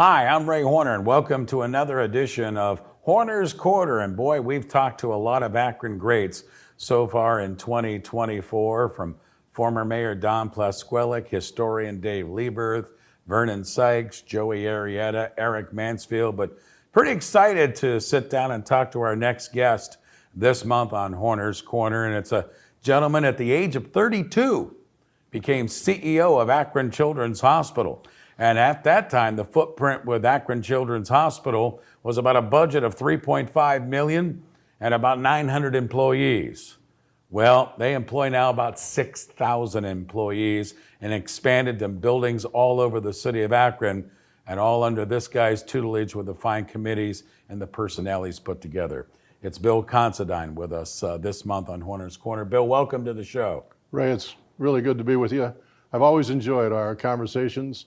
Hi, I'm Ray Horner, and welcome to another edition of Horner's Quarter. And boy, we've talked to a lot of Akron greats so far in 2024, from former Mayor Don Plasquelic, historian Dave Lieberth, Vernon Sykes, Joey Arrieta, Eric Mansfield. But pretty excited to sit down and talk to our next guest this month on Horner's Corner. And it's a gentleman at the age of 32, became CEO of Akron Children's Hospital. And at that time, the footprint with Akron Children's Hospital was about a budget of $3.5 million and about 900 employees. Well, they employ now about 6,000 employees and expanded to buildings all over the city of Akron, and all under this guy's tutelage with the fine committees and the personnel he's put together. It's Bill Considine with us this month on Horner's Corner. Bill, welcome to the show. Ray, it's really good to be with you. I've always enjoyed our conversations.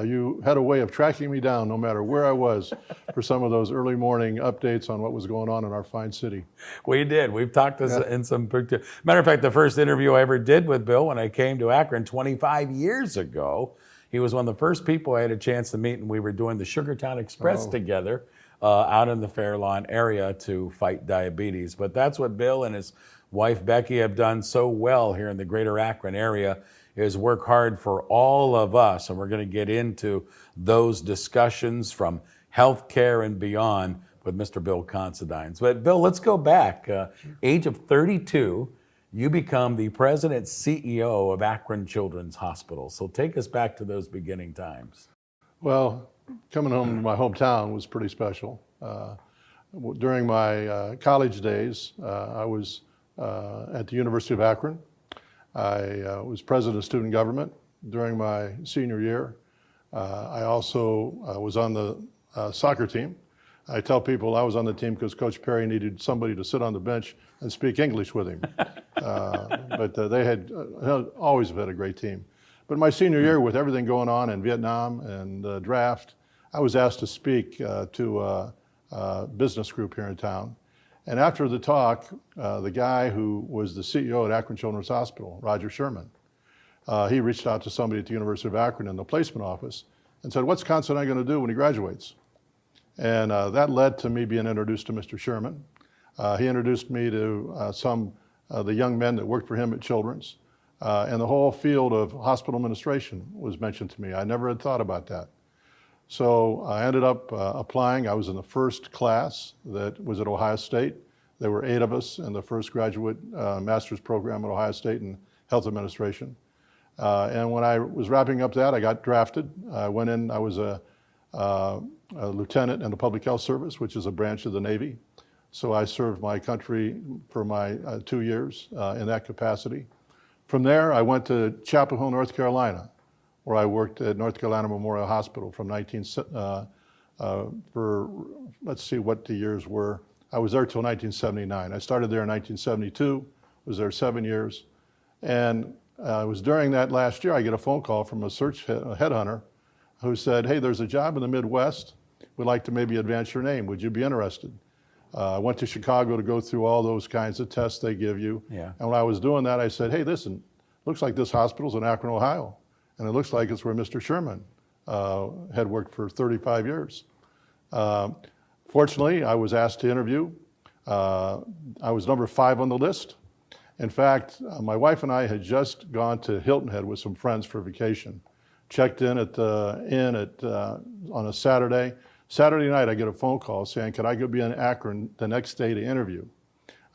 You had a way of tracking me down no matter where I was for some of those early morning updates on what was going on in our fine city. We did. We've talked in some pictures. Matter of fact, the first interview I ever did with Bill when I came to Akron 25 years ago, he was one of the first people I had a chance to meet, and we were doing the Sugartown Express together out in the Fairlawn area to fight diabetes. But that's what Bill and his wife Becky have done so well here in the greater Akron area, is work hard for all of us. And we're going to get into those discussions from healthcare and beyond with Mr. Bill Considine. But Bill, let's go back. Age of 32, you become the president CEO of Akron Children's Hospital. So take us back to those beginning times. Well, coming home to my hometown was pretty special. During my college days, I was at the University of Akron. I was president of student government during my senior year. I also was on the soccer team. I tell people I was on the team because Coach Perry needed somebody to sit on the bench and speak English with him. But they had always had a great team. But my senior year, with everything going on in Vietnam and the draft, I was asked to speak to a business group here in town. And after the talk, the guy who was the CEO at Akron Children's Hospital, Roger Sherman, he reached out to somebody at the University of Akron in the placement office and said, "What's Considine going to do when he graduates?" And that led to me being introduced to Mr. Sherman. He introduced me to some of the young men that worked for him at Children's. And the whole field of hospital administration was mentioned to me. I never had thought about that. So I ended up applying. I was in the first class that was at Ohio State. There were 8 of us in the first graduate master's program at Ohio State in health administration. And when I was wrapping up that, I got drafted. I went in, I was a lieutenant in the Public Health Service, which is a branch of the Navy. So I served my country for my 2 years in that capacity. From there, I went to Chapel Hill, North Carolina, where I worked at North Carolina Memorial Hospital from let's see what the years were. I was there till 1979. I started there in 1972, was there 7 years. And it was during that last year, I get a phone call from a headhunter who said, "Hey, there's a job in the Midwest. We'd like to maybe advance your name. Would you be interested?" I went to Chicago to go through all those kinds of tests they give you. Yeah. And when I was doing that, I said, "Hey, listen, looks like this hospital's in Akron, Ohio. And it looks like it's where Mr. Sherman had worked for 35 years. Fortunately, I was asked to interview. I was number 5 on the list. In fact, my wife and I had just gone to Hilton Head with some friends for vacation. Checked in at the inn on a Saturday. Saturday night, I get a phone call saying, "Could I go be in Akron the next day to interview?"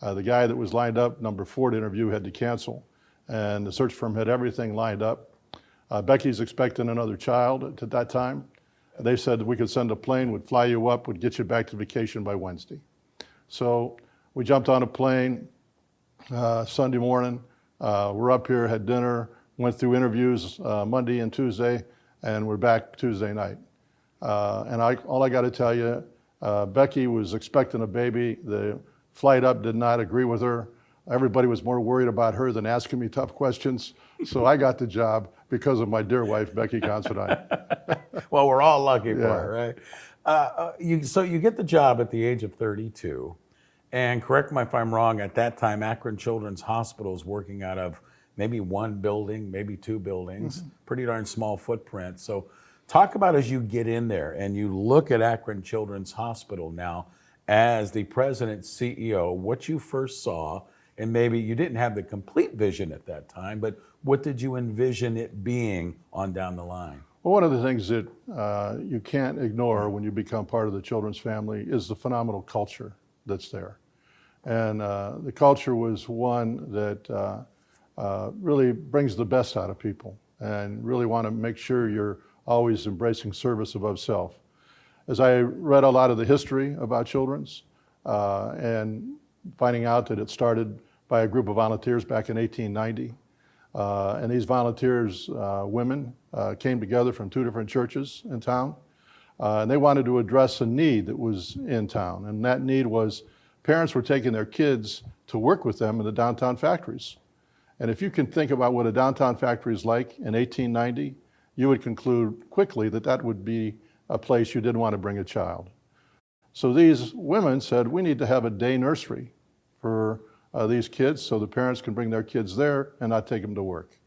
The guy that was lined up, number 4 to interview, had to cancel. And the search firm had everything lined up. Becky's expecting another child at that time. They said we could send a plane, would fly you up, would get you back to vacation by Wednesday. So we jumped on a plane Sunday morning. We're up here, had dinner, went through interviews Monday and Tuesday, and we're back Tuesday night. And all I got to tell you, Becky was expecting a baby. The flight up did not agree with her. Everybody was more worried about her than asking me tough questions. So I got the job because of my dear wife, Becky Considine. Well, we're all lucky for her, right? So you get the job at the age of 32. And correct me if I'm wrong, at that time, Akron Children's Hospital is working out of maybe 1 building, maybe 2 buildings, pretty darn small footprint. So Talk about as you get in there and you look at Akron Children's Hospital now as the president CEO, what you first saw, and maybe you didn't have the complete vision at that time, but what did you envision it being on down the line? Well, one of the things that you can't ignore when you become part of the children's family is the phenomenal culture that's there. And the culture was one that really brings the best out of people and really want to make sure you're always embracing service above self. As I read a lot of the history about children's and finding out that it started by a group of volunteers back in 1890, and these volunteers, women, came together from 2 different churches in town, and they wanted to address a need that was in town, and that need was parents were taking their kids to work with them in the downtown factories. And if you can think about what a downtown factory is like in 1890, you would conclude quickly that that would be a place you didn't want to bring a child. So these women said, we need to have a day nursery for these kids so the parents can bring their kids there and not take them to work.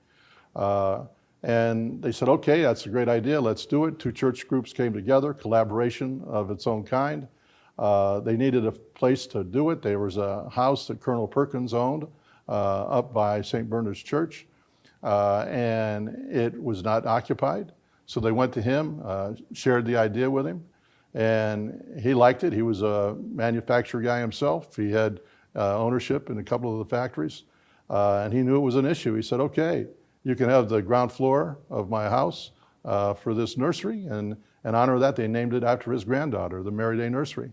And they said, okay, that's a great idea, let's do it. 2 church groups came together, collaboration of its own kind. They needed a place to do it. There was a house that Colonel Perkins owned up by St. Bernard's Church, and it was not occupied. So they went to him, shared the idea with him, and he liked it. He was a manufacturer guy himself. He had ownership in a couple of the factories, and he knew it was an issue. He said, okay, you can have the ground floor of my house for this nursery, and in honor of that, they named it after his granddaughter, the Mary Day Nursery.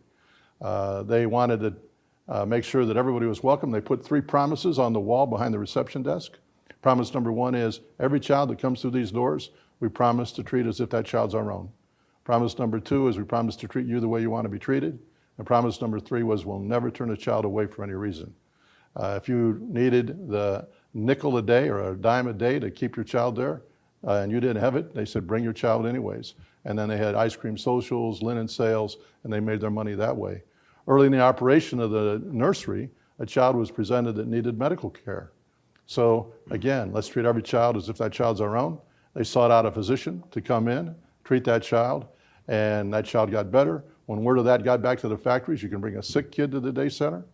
They wanted to make sure that everybody was welcome. They put 3 promises on the wall behind the reception desk. Promise number 1 is, every child that comes through these doors, we promise to treat as if that child's our own. Promise number 2 is we promise to treat you the way you want to be treated. And promise number 3 was we'll never turn a child away for any reason. If you needed the nickel a day or a dime a day to keep your child there, and you didn't have it, they said, bring your child anyways. And then they had ice cream socials, linen sales, and they made their money that way. Early in the operation of the nursery, a child was presented that needed medical care. So again, let's treat every child as if that child's our own. They sought out a physician to come in, treat that child, and that child got better. When word of that got back to the factories, you can bring a sick kid to the day center.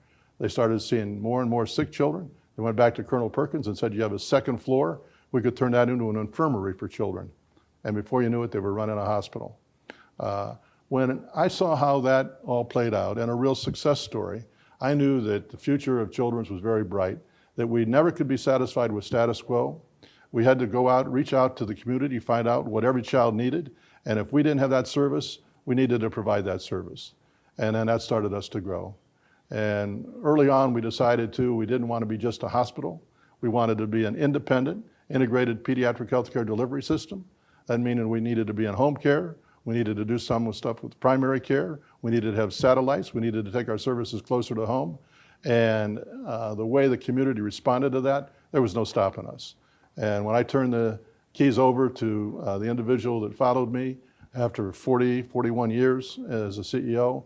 They started seeing more and more sick children. They went back to Colonel Perkins and said, you have a 2nd floor. We could turn that into an infirmary for children. And before you knew it, they were running a hospital. When I saw how that all played out, and a real success story, I knew that the future of children's was very bright, that we never could be satisfied with status quo. We had to go out, reach out to the community, find out what every child needed, and if we didn't have that service, we needed to provide that service. And then that started us to grow. And early on, we decided we didn't want to be just a hospital. We wanted to be an independent, integrated pediatric healthcare delivery system. That meaning we needed to be in home care. We needed to do some stuff with primary care. We needed to have satellites. We needed to take our services closer to home. And the way the community responded to that, there was no stopping us. And when I turned the keys over to the individual that followed me after 41 years as a CEO,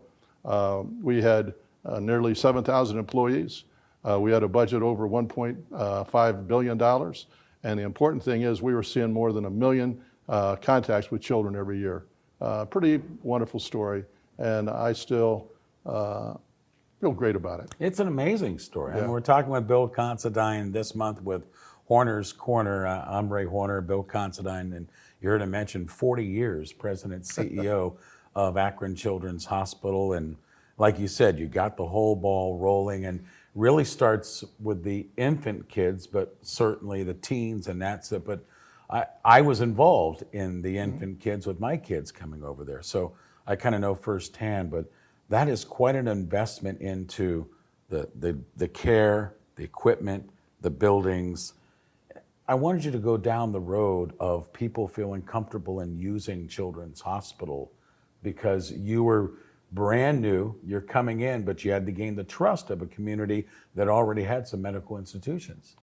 we had nearly 7,000 employees. We had a budget over $1.5 billion. And the important thing is we were seeing more than 1 million contacts with children every year. Pretty wonderful story. And I still feel great about it. It's an amazing story. Yeah. And we're talking with Bill Considine this month with Horner's Corner. I'm Ray Horner, Bill Considine, and you heard him mention 40 years, President, CEO of Akron Children's Hospital. And like you said, you got the whole ball rolling, and really starts with the infant kids, but certainly the teens, and that's it. But I was involved in the infant kids with my kids coming over there. So I kind of know firsthand, but that is quite an investment into the care, the equipment, the buildings. I wanted you to go down the road of people feeling comfortable in using Children's Hospital, because you were brand new, you're coming in, but you had to gain the trust of a community that already had some medical institutions.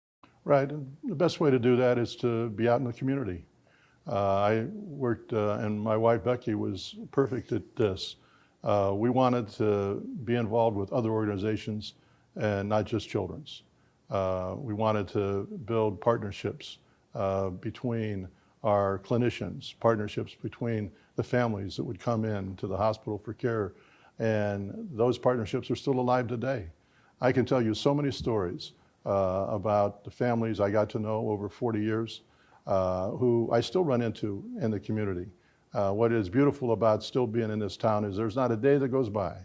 Right, and the best way to do that is to be out in the community. I worked, and my wife Becky was perfect at this. We wanted to be involved with other organizations and not just children's. We wanted to build partnerships between are clinicians, partnerships between the families that would come in to the hospital for care. And those partnerships are still alive today. I can tell you so many stories about the families I got to know over 40 years who I still run into in the community. What is beautiful about still being in this town is there's not a day that goes by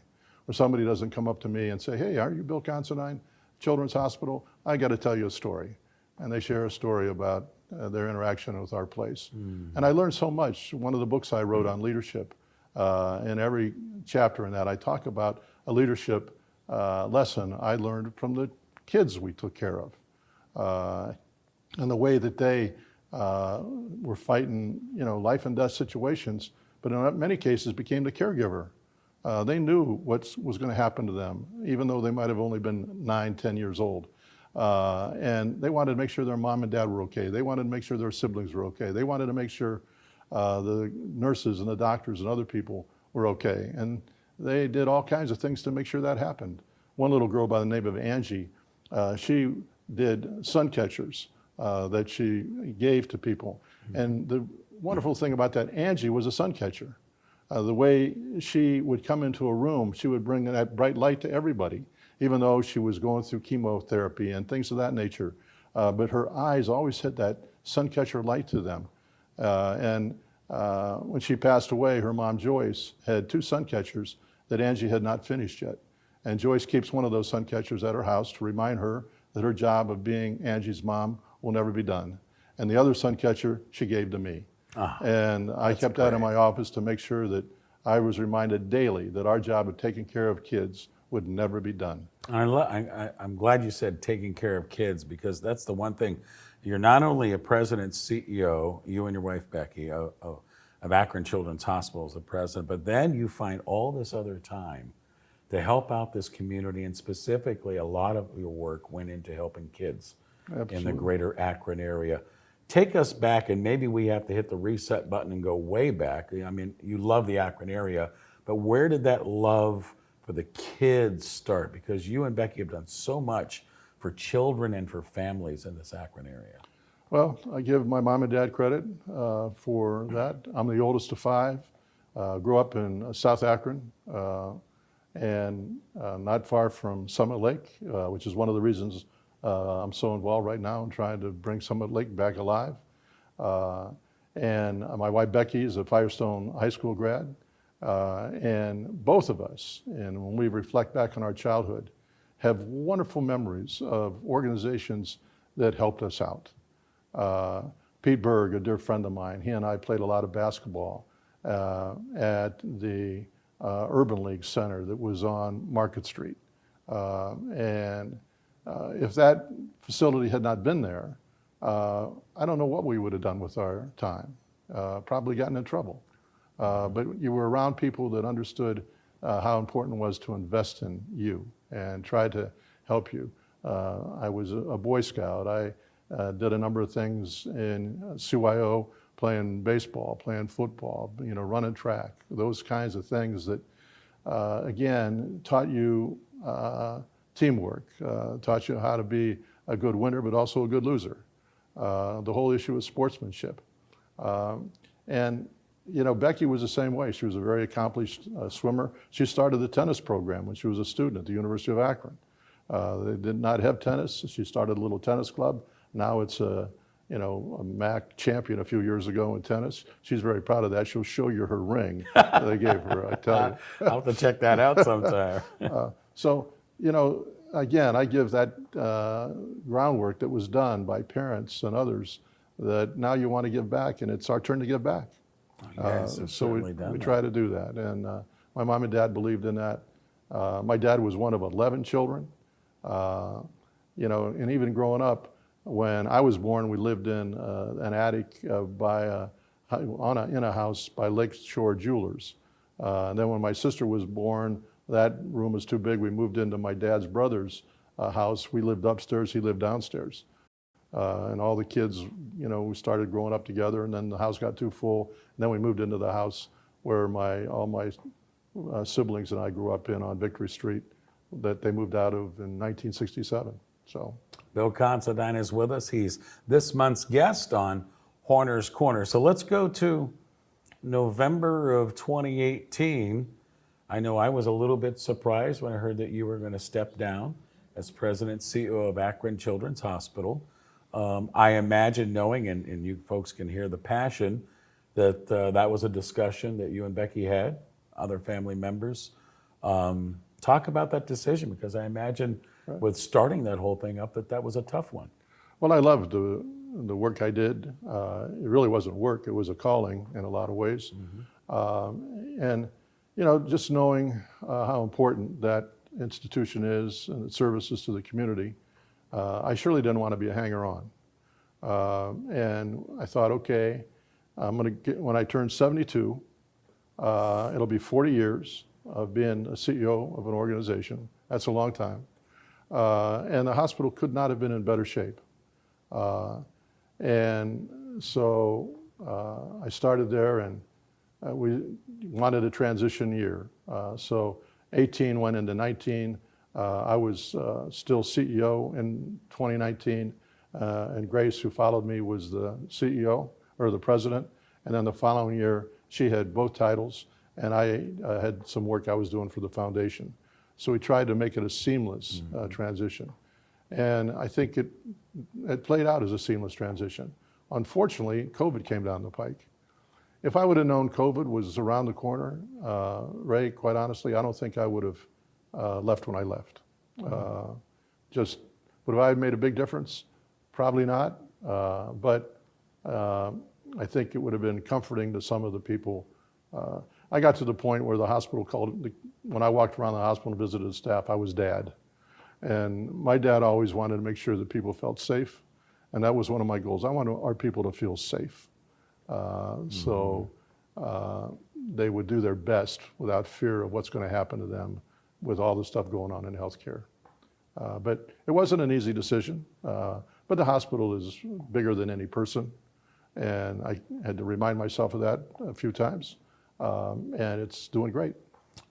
where somebody doesn't come up to me and say, hey, aren't you Bill Considine, Children's Hospital? I got to tell you a story. And they share a story about their interaction with our place. And I learned so much. One of the books I wrote on leadership, in every chapter in that, I talk about a leadership lesson I learned from the kids we took care of, and the way that they were fighting, life and death situations, but in many cases became the caregiver. They knew what was going to happen to them, even though they might have only been 9, 10 years old. And they wanted to make sure their mom and dad were okay. They wanted to make sure their siblings were okay. They wanted to make sure the nurses and the doctors and other people were okay. And they did all kinds of things to make sure that happened. One little girl by the name of Angie, she did sun catchers that she gave to people. And the wonderful thing about that, Angie was a sun catcher. The way she would come into a room, she would bring that bright light to everybody, even though she was going through chemotherapy and things of that nature. But her eyes always had that sun catcher light to them. And when she passed away, her mom Joyce had 2 sun catchers that Angie had not finished yet. And Joyce keeps one of those sun catchers at her house to remind her that her job of being Angie's mom will never be done. And the other sun catcher she gave to me. And I kept that in my office to make sure that I was reminded daily that our job of taking care of kids would never be done. I'm glad you said taking care of kids, because that's the one thing. You're not only a president, CEO, you and your wife Becky, of Akron Children's Hospital as the president, but then you find all this other time to help out this community, and specifically a lot of your work went into helping kids in the greater Akron area. Take us back, and maybe we have to hit the reset button and go way back. I mean, you love the Akron area, but where did that love for the kids start? Because you and Becky have done so much for children and for families in this Akron area. Well, I give my mom and dad credit for that. I'm the oldest of 5. Grew up in South Akron, and not far from Summit Lake, which is one of the reasons I'm so involved right now in trying to bring Summit Lake back alive. And my wife Becky is a Firestone High School grad. And both of us, and when we reflect back on our childhood, have wonderful memories of organizations that helped us out. Pete Berg, a dear friend of mine, he and I played a lot of basketball at the Urban League Center that was on Market Street. If that facility had not been there, I don't know what we would have done with our time. Probably gotten in trouble. But you were around people that understood how important it was to invest in you and try to help you. I was a Boy Scout. I did a number of things in CYO, playing baseball, playing football, running track, those kinds of things that, again, taught you teamwork, taught you how to be a good winner, but also a good loser. The whole issue of sportsmanship. And Becky was the same way. She was a very accomplished swimmer. She started the tennis program when she was a student at the University of Akron. They did not have tennis. She started a little tennis club. Now it's a MAC champion a few years ago in tennis. She's very proud of that. She'll show you her ring that they gave her, I tell you. I'll have to check that out sometime. So, again, I give that groundwork that was done by parents and others that now you want to give back, and it's our turn to give back. So we try to do that. And my mom and dad believed in that. My dad was one of 11 children. And even growing up, when I was born, we lived in an attic in a house by Lakeshore Jewelers. And then when my sister was born, that room was too big. We moved into my dad's brother's house. We lived upstairs, he lived downstairs. And all the kids, we started growing up together, and then the house got too full. And then we moved into the house where all my siblings and I grew up in on Victory Street that they moved out of in 1967. So, Bill Considine is with us. He's this month's guest on Horner's Corner. So let's go to November of 2018. I know I was a little bit surprised when I heard that you were going to step down as president CEO of Akron Children's Hospital. I imagine knowing, and you folks can hear the passion, that that was a discussion that you and Becky had, other family members. Talk about that decision, because I imagine with starting that whole thing up that was a tough one. Well, I loved the work I did. It really wasn't work, it was a calling in a lot of ways. And, you know, just knowing how important that institution is and its services to the community, I surely didn't want to be a hanger-on. And I thought, okay, when I turn 72, it'll be 40 years of being a CEO of an organization. That's a long time. And the hospital could not have been in better shape. And so I started there, and we wanted a transition year. So 18 went into 19. I was still CEO in 2019, and Grace, who followed me, was the CEO, or the president. And then the following year, she had both titles, and I had some work I was doing for the foundation. So we tried to make it a seamless transition. And I think it played out as a seamless transition. Unfortunately, COVID came down the pike. If I would have known COVID was around the corner, Ray, quite honestly, I don't think I would have left when I left. Would I have made a big difference? Probably not. But I think it would have been comforting to some of the people. I got to the point where the hospital when I walked around the hospital and visited the staff, I was dad. And my dad always wanted to make sure that people felt safe. And that was one of my goals. I want our people to feel safe. So they would do their best without fear of what's going to happen to them with all the stuff going on in healthcare. But it wasn't an easy decision. But the hospital is bigger than any person. And I had to remind myself of that a few times. And it's doing great.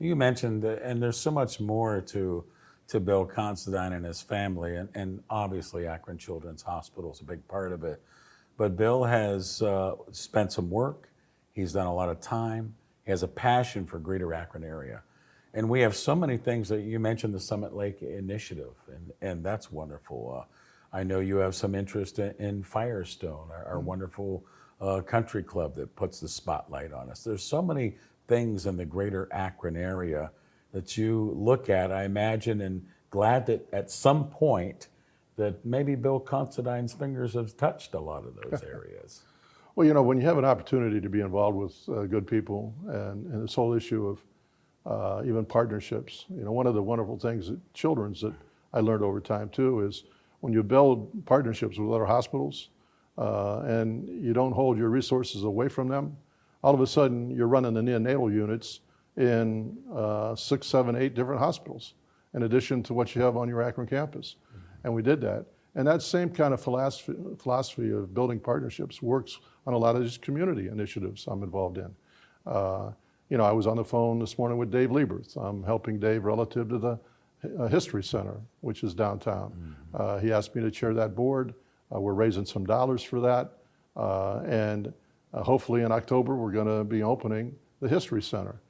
You mentioned that, and there's so much more to Bill Considine and his family, and obviously Akron Children's Hospital is a big part of it. But Bill has spent some work. He's done a lot of time. He has a passion for Greater Akron area. And we have so many things that you mentioned, the Summit Lake Initiative, and that's wonderful. I know you have some interest in Firestone, our wonderful country club that puts the spotlight on us. There's so many things in the Greater Akron area that you look at, I imagine, and glad that at some point that maybe Bill Considine's fingers have touched a lot of those areas. Well, you know, when you have an opportunity to be involved with good people and this whole issue of even partnerships, you know, one of the wonderful things at Children's that I learned over time too is when you build partnerships with other hospitals and you don't hold your resources away from them, all of a sudden you're running the neonatal units in 6, 7, 8 different hospitals, in addition to what you have on your Akron campus. And we did that. And that same kind of philosophy of building partnerships works on a lot of these community initiatives I'm involved in. You know, I was on the phone this morning with Dave Lieberth. I'm helping Dave relative to the History Center, which is downtown. He asked me to chair that board. We're raising some dollars for that. And hopefully in October, we're going to be opening the History Center.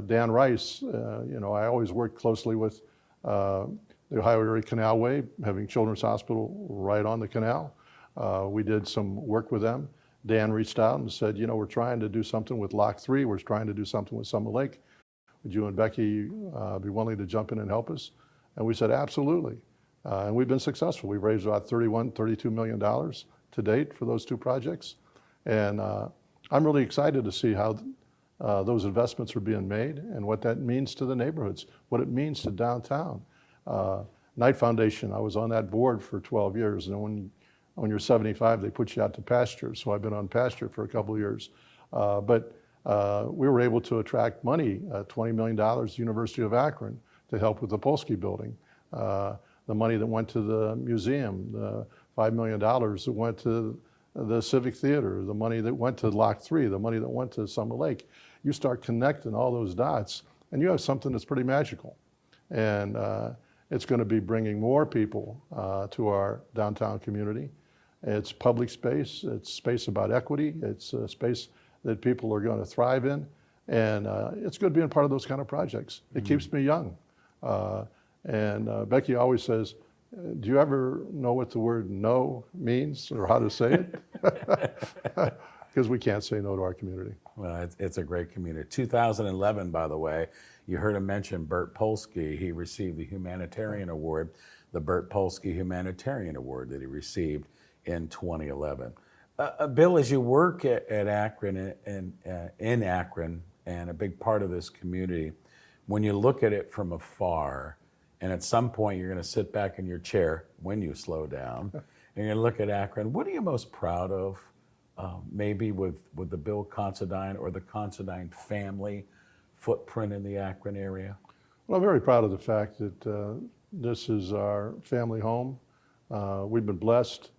Dan Rice, you know, I always work closely with the Ohio Area Canalway, having Children's Hospital right on the canal. We did some work with them. Dan reached out and said, you know, we're trying to do something with Lock 3. We're trying to do something with Summit Lake. Would you and Becky be willing to jump in and help us? And we said, absolutely. And we've been successful. We've raised about $32 million to date for those two projects. And I'm really excited to see how those investments are being made and what that means to the neighborhoods, what it means to downtown. Knight Foundation, I was on that board for 12 years, and when you're 75, they put you out to pasture, so I've been on pasture for a couple of years. But we were able to attract money, $20 million, University of Akron, to help with the Polsky building. The money that went to the museum, the $5 million that went to the Civic Theater, the money that went to Lock 3, the money that went to Summit Lake. You start connecting all those dots, and you have something that's pretty magical. And it's going to be bringing more people to our downtown community. It's public space. It's space about equity. It's a space that people are going to thrive in. And it's good being part of those kind of projects. It keeps me young. And Becky always says, do you ever know what the word no means or how to say it? Because we can't say no to our community. Well, it's a great community. 2011, by the way, you heard him mention Bert Polsky. He received the Humanitarian Award, the Bert Polsky Humanitarian Award that he received in 2011. Bill, as you work at Akron and in Akron and a big part of this community, when you look at it from afar, and at some point you're going to sit back in your chair when you slow down, and you look at Akron, what are you most proud of? Maybe with the Bill Considine or the Considine family footprint in the Akron area? Well, I'm very proud of the fact that this is our family home. We've been blessed.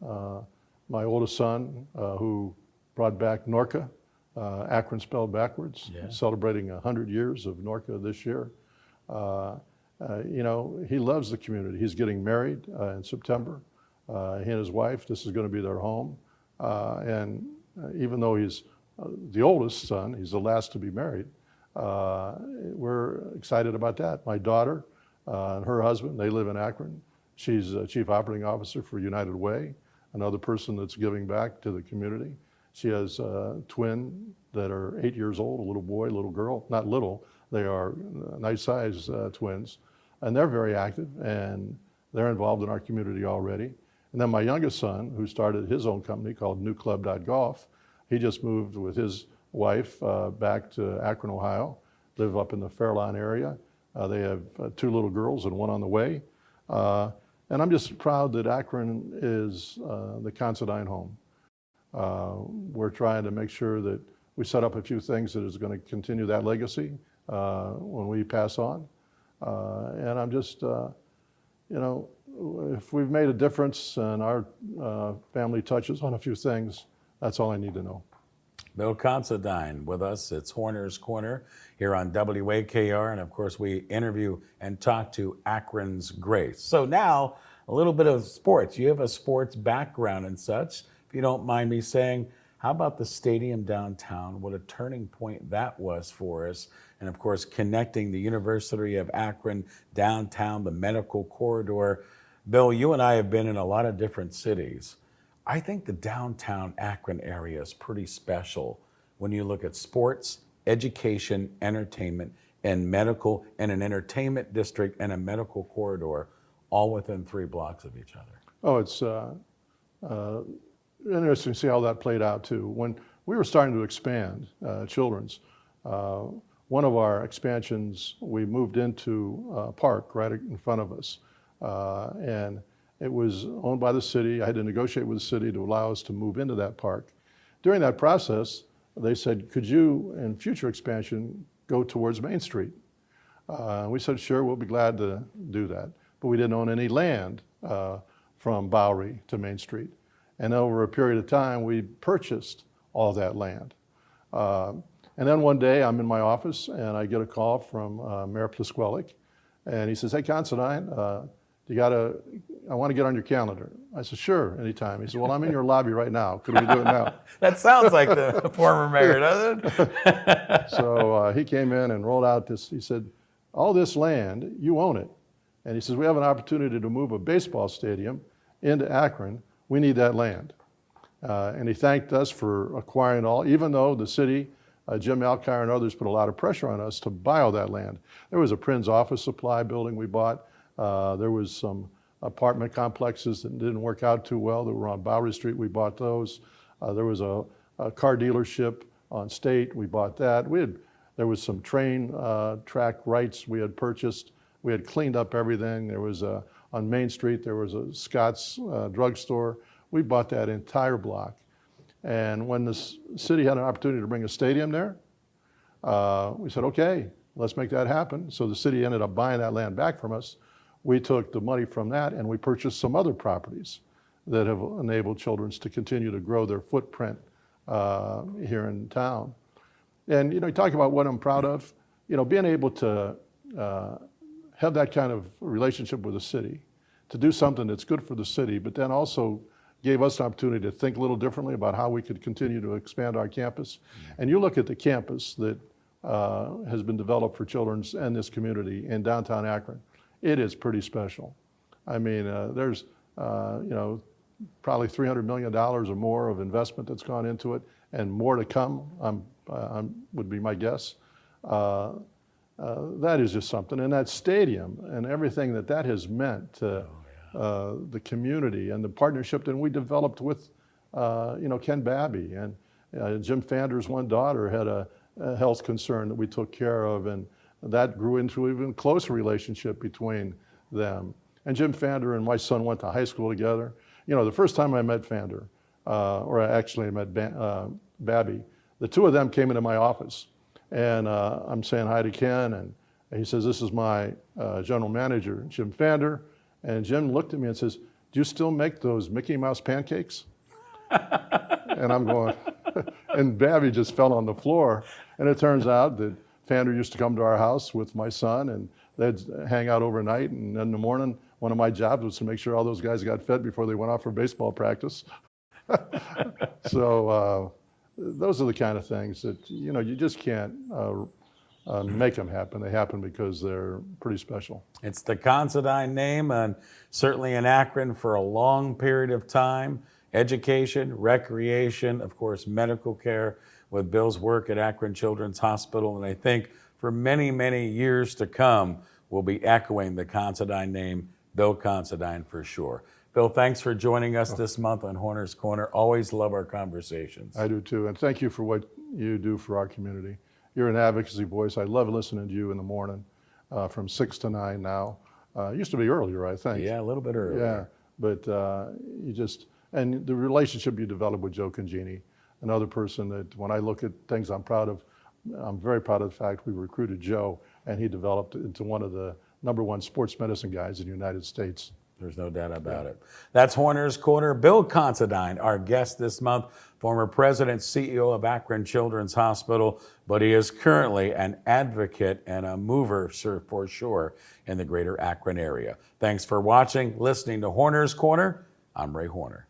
My oldest son, who brought back Norca, Akron spelled backwards, celebrating 100 years of Norca this year. You know, he loves the community. He's getting married in September. He and his wife, this is going to be their home. And even though he's the oldest son, he's the last to be married, we're excited about that. My daughter and her husband, they live in Akron. She's a chief operating officer for United Way, another person that's giving back to the community. She has a twin that are 8 years old, a little boy, a little girl, not little, they are nice size twins. And they're very active and they're involved in our community already. And then my youngest son, who started his own company called newclub.golf, he just moved with his wife back to Akron, Ohio, live up in the Fairlawn area. They have 2 little girls and 1 on the way. And I'm just proud that Akron is the Considine home. We're trying to make sure that we set up a few things that is going to continue that legacy when we pass on. And I'm just, you know, if we've made a difference and our family touches on a few things, that's all I need to know. Bill Considine with us. It's Horner's Corner here on WAKR. And of course, we interview and talk to Akron's greats. So now, a little bit of sports. You have a sports background and such. If you don't mind me saying, how about the stadium downtown? What a turning point that was for us. And of course, connecting the University of Akron downtown, the medical corridor. Bill, you and I have been in a lot of different cities. I think the downtown Akron area is pretty special when you look at sports, education, entertainment, and medical, and an entertainment district and a medical corridor, all within 3 blocks of each other. Oh, it's interesting to see how that played out too. When we were starting to expand children's, one of our expansions, we moved into a park right in front of us. And it was owned by the city. I had to negotiate with the city to allow us to move into that park. During that process, they said, could you, in future expansion, go towards Main Street? We said, sure, we'll be glad to do that. But we didn't own any land from Bowery to Main Street. And over a period of time, we purchased all that land. And then one day, I'm in my office, and I get a call from Mayor Plisquelic, and he says, hey, Considine, I want to get on your calendar. I said, sure, anytime. He said, well, I'm in your lobby right now. Could we do it now? That sounds like the former mayor, doesn't it? So he came in and rolled out this. He said, all this land, you own it. And he says, we have an opportunity to move a baseball stadium into Akron. We need that land. And he thanked us for acquiring it all, even though the city, Jim Alkire and others put a lot of pressure on us to buy all that land. There was a Prin's office supply building we bought. There was some apartment complexes that didn't work out too well that were on Bowery Street. We bought those. There was a car dealership on State. We bought that. There was some train track rights we had purchased. We had cleaned up everything. There was on Main Street, there was a Scott's drugstore. We bought that entire block. And when the city had an opportunity to bring a stadium there, we said, okay, let's make that happen. So the city ended up buying that land back from us. We took the money from that and we purchased some other properties that have enabled Children's to continue to grow their footprint here in town. And, you know, you talk about what I'm proud of, you know, being able to have that kind of relationship with the city, to do something that's good for the city, but then also gave us an opportunity to think a little differently about how we could continue to expand our campus. And you look at the campus that has been developed for children in this community in downtown Akron, it is pretty special. I mean, there's probably $300 million or more of investment that's gone into it, and more to come, would be my guess. That is just something. And that stadium and everything that has meant to the community and the partnership that we developed with, Ken Babby. And Jim Fander's one daughter had a health concern that we took care of, and that grew into an even closer relationship between them. And Jim Fander and my son went to high school together. The first time I met Fander, or actually I met Babby, the two of them came into my office. And I'm saying hi to Ken, and he says, "This is my general manager, Jim Fander." And Jim looked at me and says, "Do you still make those Mickey Mouse pancakes?" And I'm going, and Babby just fell on the floor. And it turns out that Fander used to come to our house with my son, and they'd hang out overnight. And in the morning, one of my jobs was to make sure all those guys got fed before they went off for baseball practice. So those are the kind of things that, you just can't make them happen. They happen because they're pretty special. It's the Considine name, and certainly in Akron for a long period of time. Education, recreation, of course, medical care with Bill's work at Akron Children's Hospital. And I think for many, many years to come, we'll be echoing the Considine name, Bill Considine for sure. Bill, thanks for joining us this month on Horner's Corner. Always love our conversations. I do too, and thank you for what you do for our community. You're an advocacy voice. I love listening to you in the morning from 6 to 9 now. It used to be earlier, I think. Yeah, a little bit earlier. Yeah, but and the relationship you developed with Joe Congini, another person that when I look at things I'm proud of, I'm very proud of the fact we recruited Joe, and he developed into one of the #1 sports medicine guys in the United States. There's no doubt about it. That's Horner's Corner. Bill Considine, our guest this month, former president, CEO of Akron Children's Hospital, but he is currently an advocate and a mover for sure in the greater Akron area. Thanks for watching, listening to Horner's Corner. I'm Ray Horner.